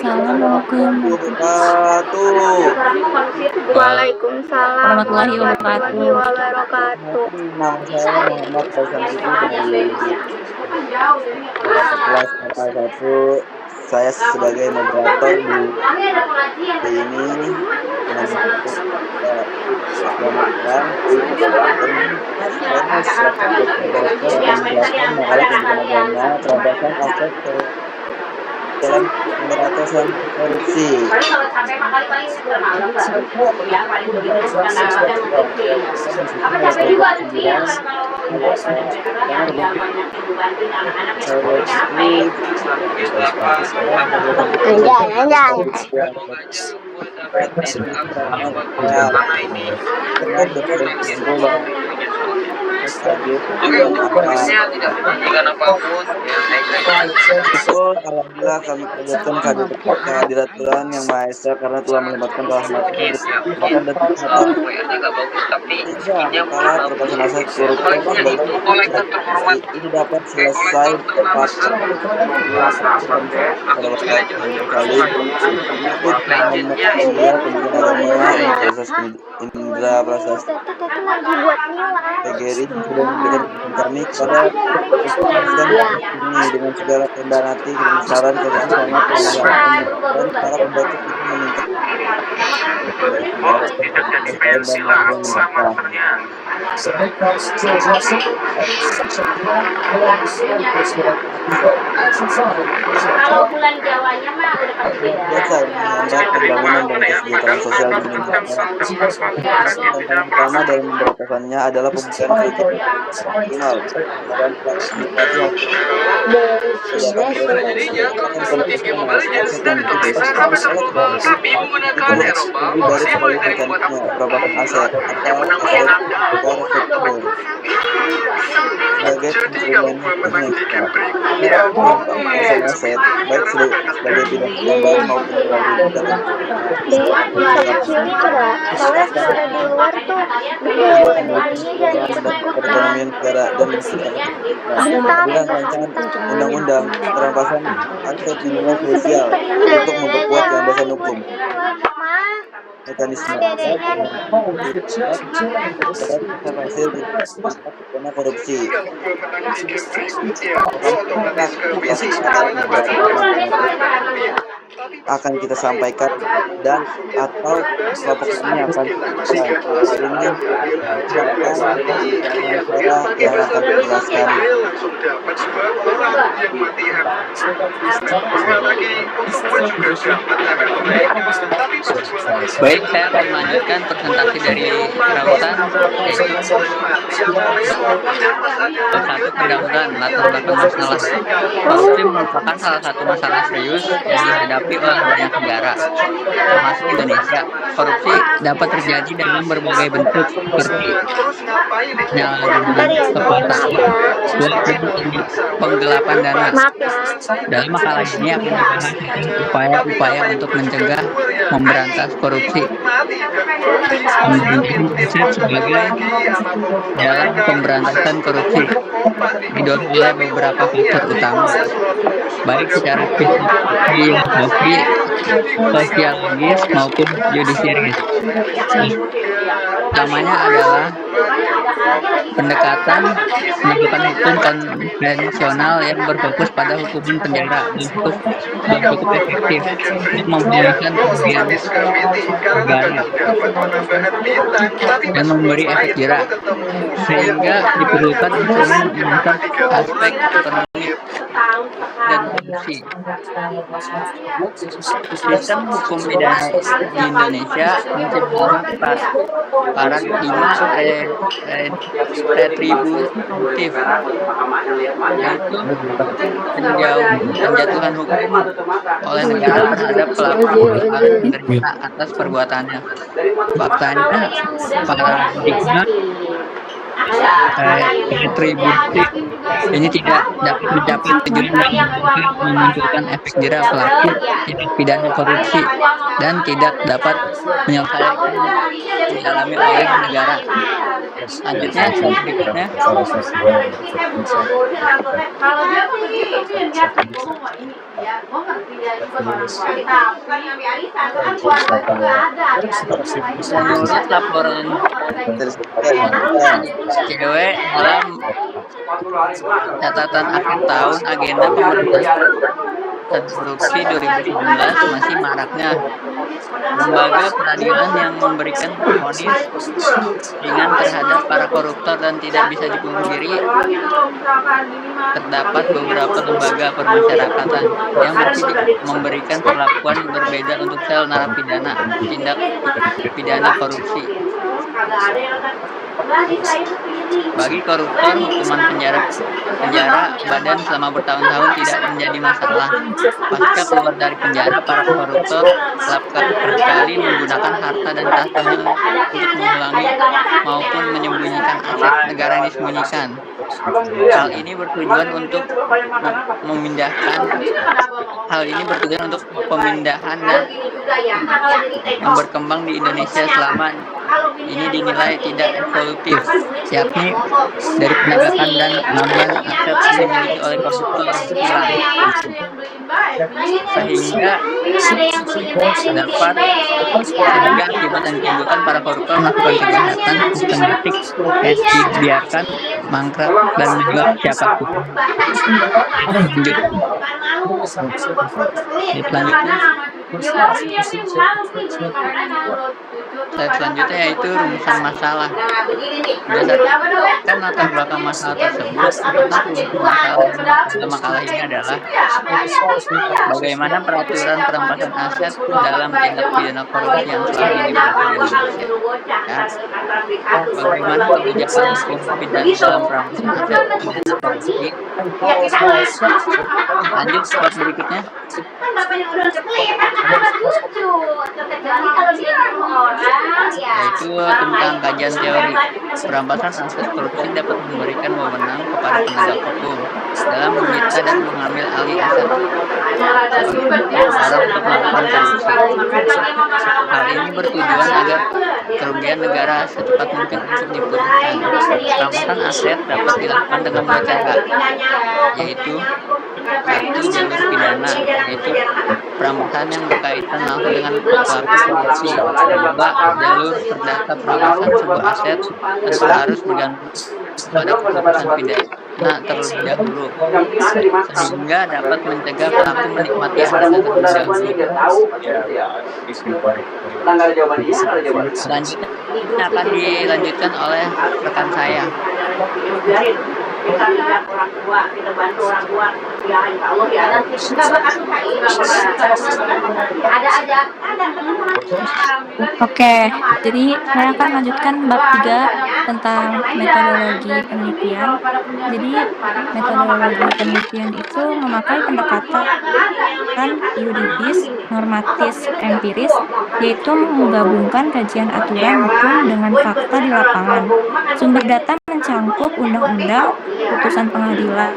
Assalamualaikum wabarakatuh. Waalaikumsalam warahmatullahi warahmatullahi wabarakatuh. wabarakatuh. Nama saya Muhammad Faisal Fikri dari kelas KK1. Saya sebagai moderator di ini dengan selamat datang. Saya moderator akan menjelaskan makalah pendidikan agama perampasan aset dalam pemberantasan korupsi. Oke, untuk prosesnya tidak menjanjikan apapun. Alhamdulillah kami panjatkan kehadirat Tuhan Yang Maha Esa karena telah melimpahkan rahmat dan WR-nya nggak bagus, tapi skill-nya makalah perampasan aset korupsi kolektor terhormat. ini dapat selesai tepat kali menyangkut pendidikan agama proses Indra Prasasti PGRI sudah memberikan kami kepada ini dengan segala rendah hati kebesaran kami sangat mengharapkan dan para pembantu itu meningkat Tidak jadi pensilah alamatnya. Kalau bulan Jawanya mah udah pasti beda. biasa menghambat pembangunan dan kesejahteraan sosial di Indonesia. Yang pertama dalam pemberantasannya adalah pembukaan kritik nasional dan klasifikasi Jadinya kalau tinggi mobilnya dan itu kami menggunakan Eropa opsi mulai dari membuat perampasan aset yang atau menang aset menang koruptor sebagai jadi kalau instrumen menang perampasan aset baik sebagai tindak tambahan maupun melalui tindakan Sini tuh dah, soalnya suara di luar tuh perekonomian negara dan masyarakat. Dengan rancangan undang-undang perampasan aset nilai krusial untuk memperkuat landasan hukum mekanisme hasil karena korupsi akan kita sampaikan dan atau kelompok kami akan ini yang akan menjelaskan Baik, saya akan melanjutkan presentasi dari Rautan. Satu, pendahuluan latar belakang masalah. Korupsi merupakan salah satu masalah serius yang dihadapi oleh banyak negara, termasuk Indonesia. Korupsi dapat terjadi dalam berbagai bentuk seperti penyalahgunaan kekuasaan, penggelapan dana. Dalam makalah ini akan dibahas upaya-upaya untuk mencegah, memberantas korupsi, sebagai dalam pemberantasan korupsi didorong oleh beberapa faktor utama, baik secara filosofi, sosiologis maupun judisiaris. Utamanya adalah pendekatan penegakan hukum konvensional yang berfokus pada hukuman penjara dan cukup efektif untuk memulihkan kerugian negara dan memberi efek jerah, sehingga diperlukan instrumen untuk aspek ekonomi dan korupsi. Sistem hukum pidana di Indonesia menciptakan paradigma retributif, yaitu penjatuhan hukum oleh negara terhadap pelaku penderita atas perbuatannya. Faktanya, paradigma retributif ini tidak dapat mencapai tujuan memunculkan efek jerah pelaku tindak pidana korupsi dan tidak dapat menyelesaikan yang dialami oleh negara. Selanjutnya, berikutnya. Menurut laporan cewek dalam catatan akhir tahun agenda pemerintah korupsi 2019 masih maraknya lembaga peradilan yang memberikan vonis ringan terhadap para koruptor dan tidak bisa dipungkiri terdapat beberapa lembaga permasyarakatan yang masih memberikan perlakuan berbeda untuk sel narapidana tindak pidana korupsi. Bagi koruptor, hukuman penjara badan selama bertahun-tahun tidak menjadi masalah. Pasca keluar dari penjara, para koruptor kerap kali menggunakan harta dan tahtanya untuk mengulangi maupun menyembunyikan aset negara yang disembunyikan. Hal ini bertujuan untuk pemindahan dan yang berkembang di Indonesia selama ini dinilai tidak evolutif, yakni dari penegakan dan penambahan aset yang dimiliki oleh koruptor hilang, sehingga akibat yang ditimbulkan para koruptor melakukan kejahatan sistematik dibiarkan mangkrak dan menjual siapapun. Selanjutnya yaitu rumusan masalah. Berdasarkan latar belakang masalah tersebut, makalah ini adalah bagaimana peraturan perampasan aset dalam tindak pidana korupsi yang selama ini berlaku di Indonesia. Bagaimana kebijakan hukum pidana dalam perampasan aset pidana korupsi. Lanjut slide berikutnya. Yaitu tentang kajian teori. Perampasan aset korupsi dapat memberikan wewenang kepada penegak hukum dalam menyita dan mengambil alih aset orang untuk melakukan korupsi. Hal ini bertujuan agar kerugian negara secepat mungkin untuk dipulihkan. Perampasan aset dapat dilakukan dengan dua cara, yaitu satu jalur pidana, yaitu perampasan yang berkaitan langsung dengan pelaku korupsi. Kedua, jalur perdata perampasan sebuah aset tentu harus bergantung pada keputusan pidana terlebih dahulu, sehingga dapat mencegah pelaku menikmati aset terlebih dahulu. Selanjutnya akan dilanjutkan oleh rekan saya. Kita lihat orang tua, kita bantu orang tua, ya insya Allah ya ada Oke, jadi saya akan lanjutkan bab 3 tentang metodologi penelitian. Jadi metodologi penelitian itu memakai pendekatan yuridis, normatis, empiris, yaitu menggabungkan kajian aturan hukum dengan fakta di lapangan. Sumber data mencangkup undang-undang, putusan pengadilan,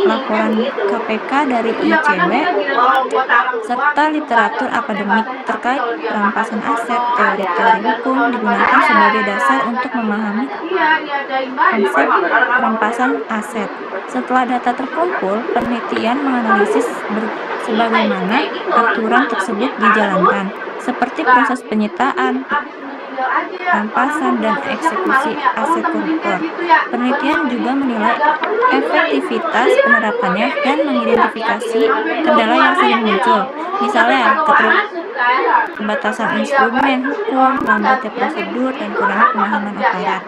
laporan KPK dari ICW, serta literatur akademik terkait perampasan aset. Teori-teori hukum digunakan sebagai dasar untuk memahami konsep perampasan aset. Setelah data terkumpul, penelitian menganalisis sebagaimana aturan tersebut dijalankan, seperti proses penyitaan, perampasan, dan eksekusi aset koruptor. Penelitian juga menilai efektivitas penerapannya dan mengidentifikasi kendala yang sering muncul, misalnya keterbatasan instrumen hukum, lambatnya prosedur, dan kurangnya pemahaman aparat.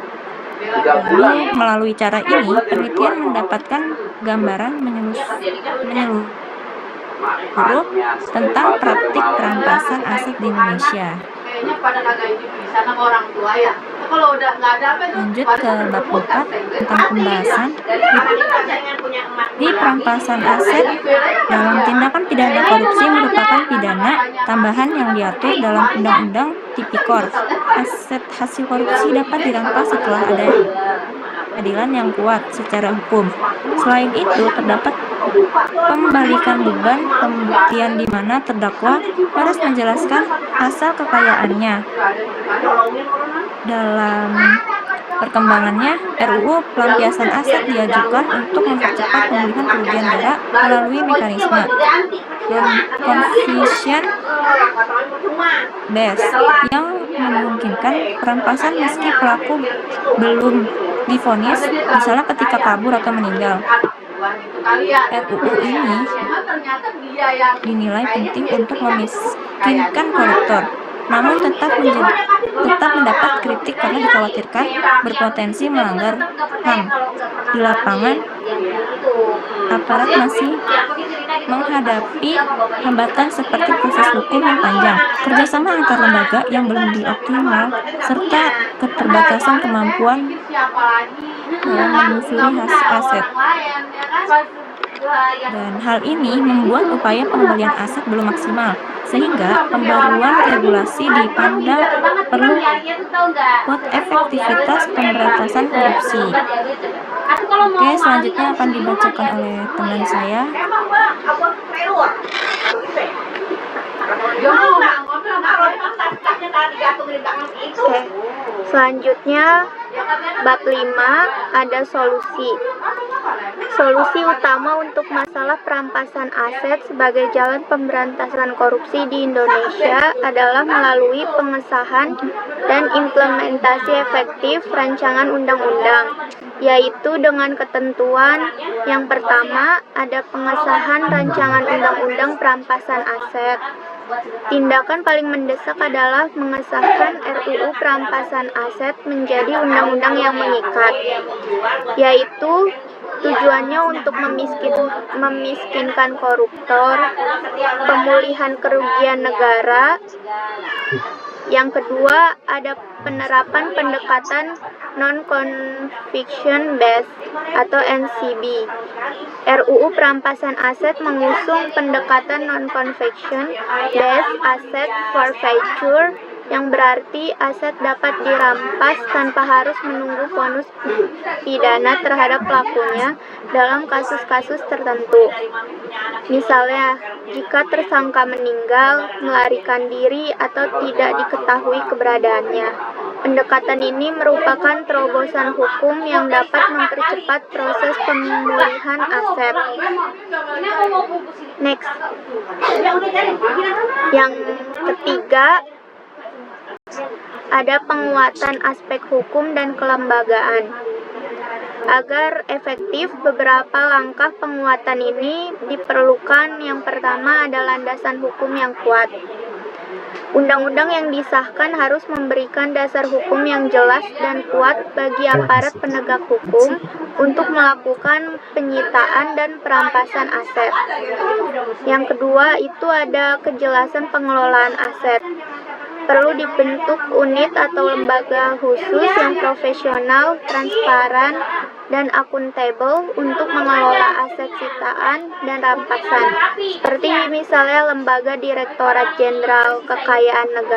Lalu, melalui cara ini, penelitian mendapatkan gambaran menyeluruh tentang praktik perampasan aset di Indonesia. Lanjut ke bab 4 tentang pembahasan di perampasan aset dalam tindakan pidana korupsi merupakan pidana tambahan yang diatur dalam Undang-Undang Tipikor. Aset hasil korupsi dapat dirampas setelah ada keadilan yang kuat secara hukum. Selain itu, terdapat pembalikan beban pembuktian di mana terdakwa harus menjelaskan asal kekayaannya. Dalam Perkembangannya, RUU Pelampiasan Aset diajukan untuk mempercepat pemulihan kerugian negara melalui mekanisme non-confiscation base yang memungkinkan perampasan meski pelaku belum divonis, misalnya ketika kabur atau meninggal. RUU ini dinilai penting untuk memiskinkan koruptor, namun tetap mendapat kritik karena dikhawatirkan berpotensi melanggar HAM. Di lapangan, aparat masih menghadapi hambatan seperti proses hukum yang panjang, kerjasama antar lembaga yang belum dioptimal, serta keterbatasan kemampuan dalam menelusuri aset. Dan hal ini membuat upaya pengembalian aset belum maksimal, sehingga pembaruan regulasi dipandang perlu buat efektivitas pemberantasan korupsi. Oke, selanjutnya akan dibacakan oleh teman saya. Selanjutnya, bab 5 ada solusi. Solusi utama untuk masalah perampasan aset sebagai jalan pemberantasan korupsi di Indonesia adalah melalui pengesahan dan implementasi efektif rancangan undang-undang, yaitu dengan ketentuan yang pertama ada pengesahan rancangan undang-undang perampasan aset. Tindakan paling mendesak adalah mengesahkan RUU perampasan aset menjadi undang-undang yang mengikat, yaitu tujuannya untuk memiskinkan koruptor, pemulihan kerugian negara. Yang kedua, ada penerapan pendekatan non-conviction based atau NCB. RUU perampasan aset mengusung pendekatan non-conviction based asset forfeiture, yang berarti aset dapat dirampas tanpa harus menunggu vonis pidana terhadap pelakunya dalam kasus-kasus tertentu. Misalnya, jika tersangka meninggal, melarikan diri, atau tidak diketahui keberadaannya. Pendekatan ini merupakan terobosan hukum yang dapat mempercepat proses pemulihan aset. Next. Yang ketiga, ada penguatan aspek hukum dan kelembagaan. Agar efektif, beberapa langkah penguatan ini diperlukan. Yang pertama ada landasan hukum yang kuat. Undang-undang yang disahkan harus memberikan dasar hukum yang jelas dan kuat bagi aparat penegak hukum untuk melakukan penyitaan dan perampasan aset. Yang kedua, itu ada kejelasan pengelolaan aset. Perlu dibentuk unit atau lembaga khusus yang profesional, transparan, dan akuntabel untuk mengelola aset sitaan dan rampasan, seperti misalnya Lembaga Direktorat Jenderal Kekayaan Negara.